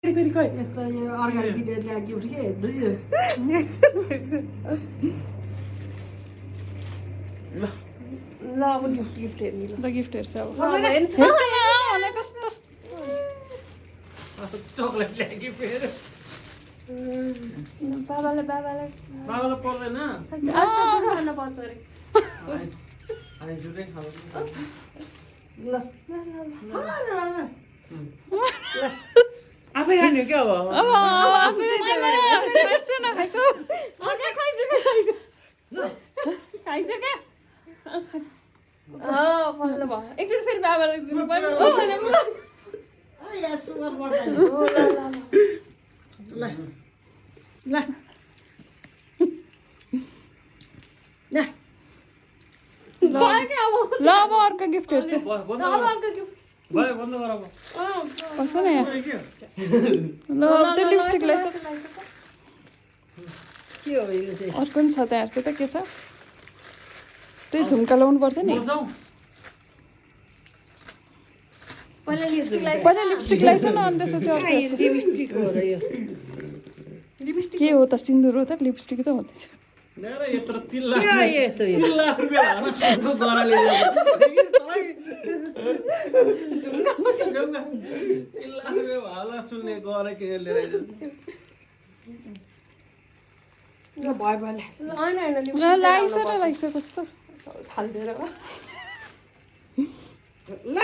फेरि खै यस्तो यो अर्ग्यानिक गिफ्ट गिफ्ट के हेर्नु यो ल अब गिफ्ट हेर्नु ल गिफ्ट हेर्छ अब हेर्छ न कस्तो चकलेट ल्यायो फेरि बाबालाई बाबालाई पर्दैन खान पर्छ अरे हामी जुटै खानु ल आफै खाने क्या अब अब आफूले खाइछु न खाइछु खाइन्छ क्या पल्ल भयो एकचोटि फेरि बाबालाई दिनु पर्यो हो भने यहाँ सुगर पर्दैन ल ल ल ल अब अर्को गिफ्ट हेर्छ भयो बन्द गर अब पर्छ न यहाँ ल त्यो लिपस्टिक लगाइस के हो यो चाहिँ अर्को पनि छ त्यहाँ हेर्छ त के छ त्यही झुम्का लगाउनु पर्छ नि पहिला पहिला लिपस्टिक लगाइस न अनि त्यसपछि अर्को हेर्छ। लिपस्टिक हो र यो के हो त सिन्दुर हो त लिपस्टिक त हुँदैछ ल्याएर यत्रो 3 के लाख हो यस्तो यो 3 लाख रुपियाँ हाल्न सुनको गराले देखिस् तँलाई 3 लाख रुपियाँ हाल्न सुन्ने गरे के लिएर आइज ल भयो भयो लगाइस न लगाइस कस्तो फालिदिएर ल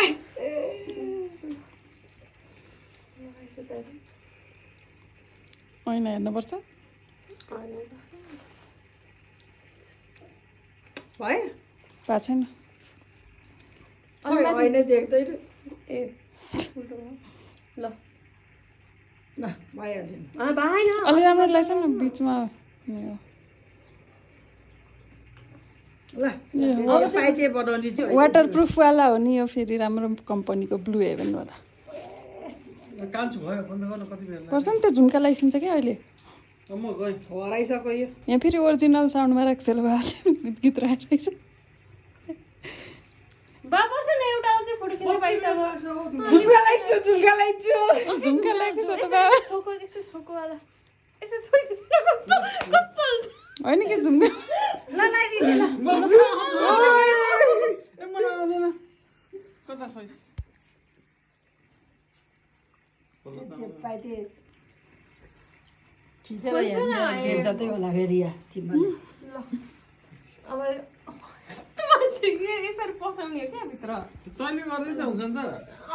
होइन हेर्नुपर्छ भयो भएको छैन होइन देख्दैन ए ल ल भइहाल्यो भएन अलि राम्रो लाग्छ न बिचमा यो। ल पाइते बनाउने चाहिँ वाटर प्रुफवाला हो नि यो फेरि राम्रो कम्पनीको ब्लु हेभनवाला कान्छु भयो बन्द गर्न कति बेला पर्छ नि त्यो झुम्का लगाइसिन्छ क्या अहिले म गएँ हराइसक्यो यो यहाँ फेरि ओरिजिनल साउन्डमा राख्छ ल गीत राखेको बाबा छ नि एउटा आउँछ फोटो खिच्न पाइन्छ अब झुम्का लाइछु झुम्का लाग्छ त बा छोको यस्तो छोकोवाला यसो छोइदिस् न कस्तो कस्तो होइन कि झुम्का ल लाइदिन्छु ल मलाई आउँदैन कता खोइ पाइते खिचेर हेर्ने जतै होला फेरि यहाँ तिमीले ल अब कस्तो मान्छे यसरी पसाउने हो क्या भित्र तैँले गर्दै त हुन्छ नि त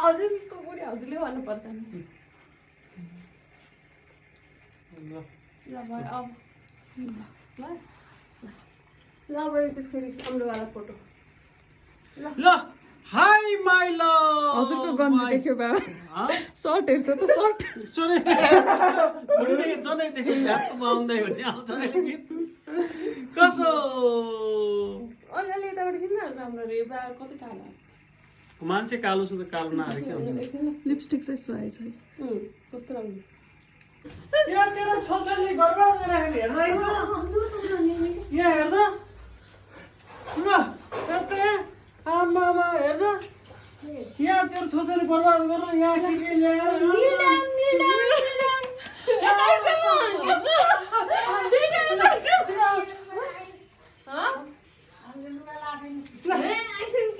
हजुरको बुढी हजुरले भन्नुपर्छ नि ल भयो अब ल ल अब एउटा फेरि अम्लोवाला फोटो ल हाई माइ लभ हजुरको गन्जी देख्यो बा सर्ट हेर्छ त सर्ट सुने भुँडीदेखि जनैदेखि ढ्याप्प आउँदै हुने आउँछ कसो अलिअलि यताबाट खिच्न राम्रो रे बा कति कालो मान्छे कालो छ त कालो नहारे के हुन्छ एकछिन ल लिपस्टिक चाहिँ सुहाएछ है कस्तो राम्रो यहाँ तेरो छोराले घरमा राखेर हेर्न आइज यहाँ हेर्छ ल त्यतै आमा हेर्छ यहाँ तेरो छोराले बर्बाद गर्न यहाँ के ल्याएर